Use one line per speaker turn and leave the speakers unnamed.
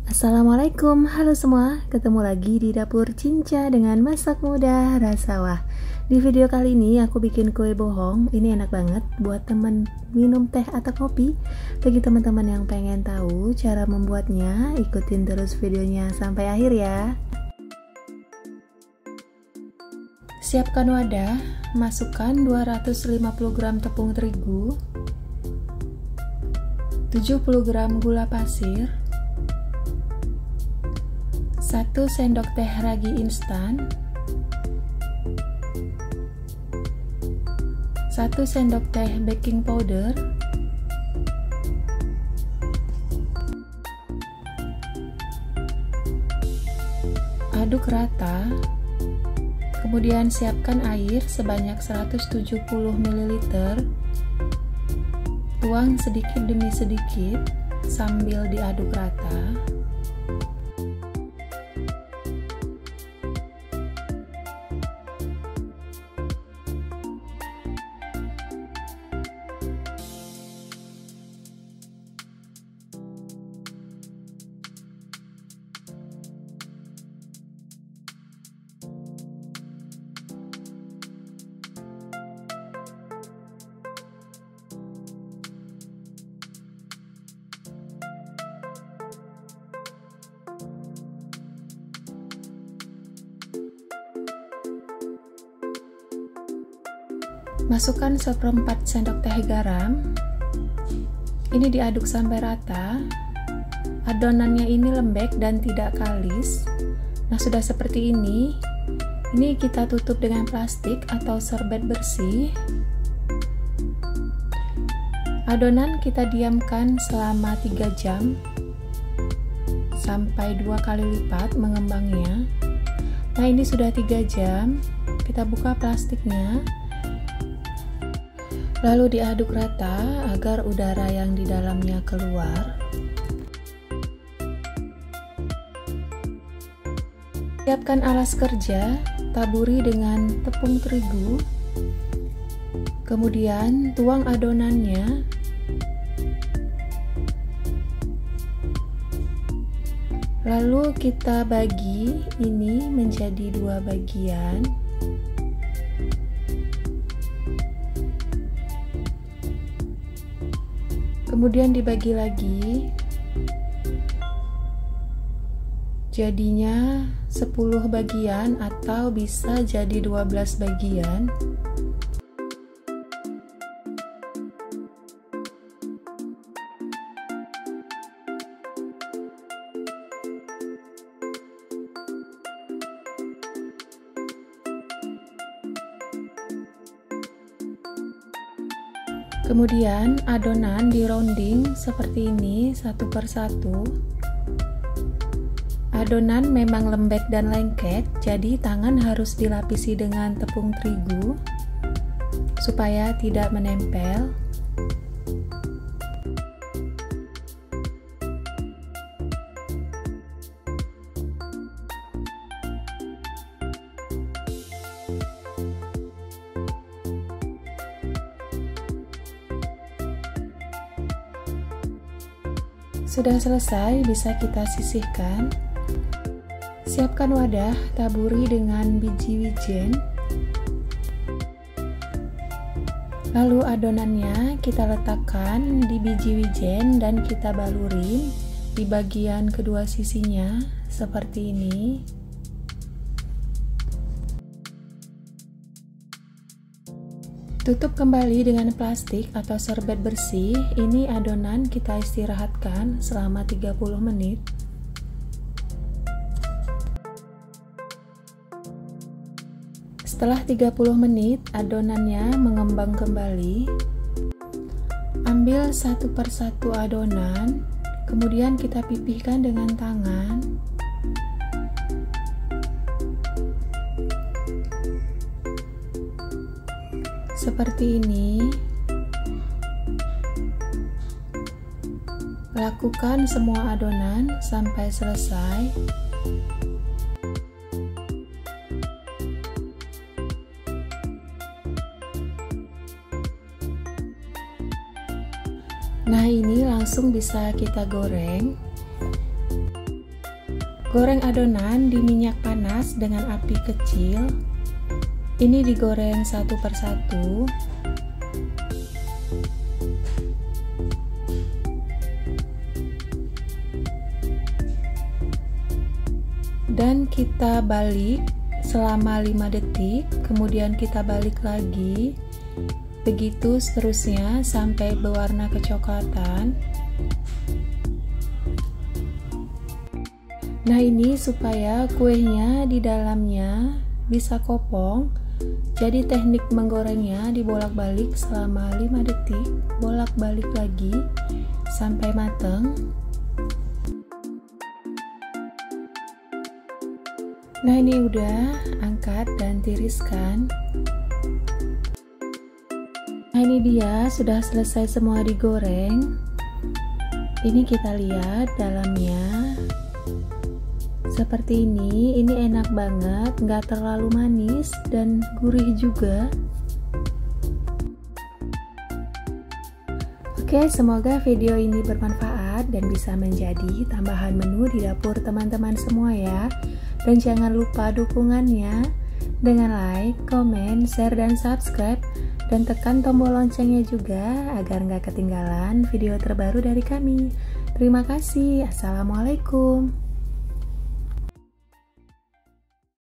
Assalamualaikum, halo semua, ketemu lagi di dapur Cinca dengan masak mudah rasa wah. Di video kali ini aku bikin kue bohong. Ini enak banget buat temen minum teh atau kopi. Bagi teman-teman yang pengen tahu cara membuatnya, ikutin terus videonya sampai akhir ya. Siapkan wadah, masukkan 250 gram tepung terigu, 70 gram gula pasir, 1 sendok teh ragi instan, 1 sendok teh baking powder, aduk rata, kemudian siapkan air sebanyak 170 ml, tuang sedikit demi sedikit sambil diaduk rata. Masukkan 1/4 sendok teh garam. Ini diaduk sampai rata. Adonannya ini lembek dan tidak kalis. Nah, sudah seperti ini. Ini kita tutup dengan plastik atau serbet bersih. Adonan kita diamkan selama 3 jam sampai 2 kali lipat mengembangnya. Nah, ini sudah 3 jam. Kita buka plastiknya. Lalu diaduk rata agar udara yang di dalamnya keluar. Siapkan alas kerja, taburi dengan tepung terigu. Kemudian tuang adonannya. Lalu kita bagi ini menjadi 2 bagian. Kemudian dibagi lagi, jadinya 10 bagian atau bisa jadi 12 bagian. Kemudian adonan di rounding seperti ini 1 per 1. Adonan memang lembek dan lengket, jadi tangan harus dilapisi dengan tepung terigu supaya tidak menempel. Sudah selesai, bisa kita sisihkan. Siapkan wadah, taburi dengan biji wijen. Lalu adonannya kita letakkan di biji wijen dan kita balurin di bagian kedua sisinya seperti ini. Tutup kembali dengan plastik atau serbet bersih. Ini adonan kita istirahatkan selama 30 menit. Setelah 30 menit, adonannya mengembang kembali. Ambil 1 per 1 adonan, kemudian kita pipihkan dengan tangan. Seperti ini. Lakukan semua adonan sampai selesai. Nah, ini langsung bisa kita goreng. Goreng adonan di minyak panas dengan api kecil. Ini digoreng satu persatu. Dan kita balik selama 5 detik, kemudian kita balik lagi. Begitu seterusnya sampai berwarna kecoklatan. Nah, ini supaya kuenya di dalamnya bisa kopong. Jadi teknik menggorengnya dibolak-balik selama 5 detik, bolak-balik lagi sampai matang. Nah, ini udah, angkat dan tiriskan. Nah, ini dia sudah selesai semua digoreng. Ini kita lihat dalamnya seperti ini enak banget, nggak terlalu manis dan gurih juga. Oke, semoga video ini bermanfaat dan bisa menjadi tambahan menu di dapur teman-teman semua ya. Dan jangan lupa dukungannya dengan like, komen, share, dan subscribe. Dan tekan tombol loncengnya juga agar nggak ketinggalan video terbaru dari kami. Terima kasih. Assalamualaikum.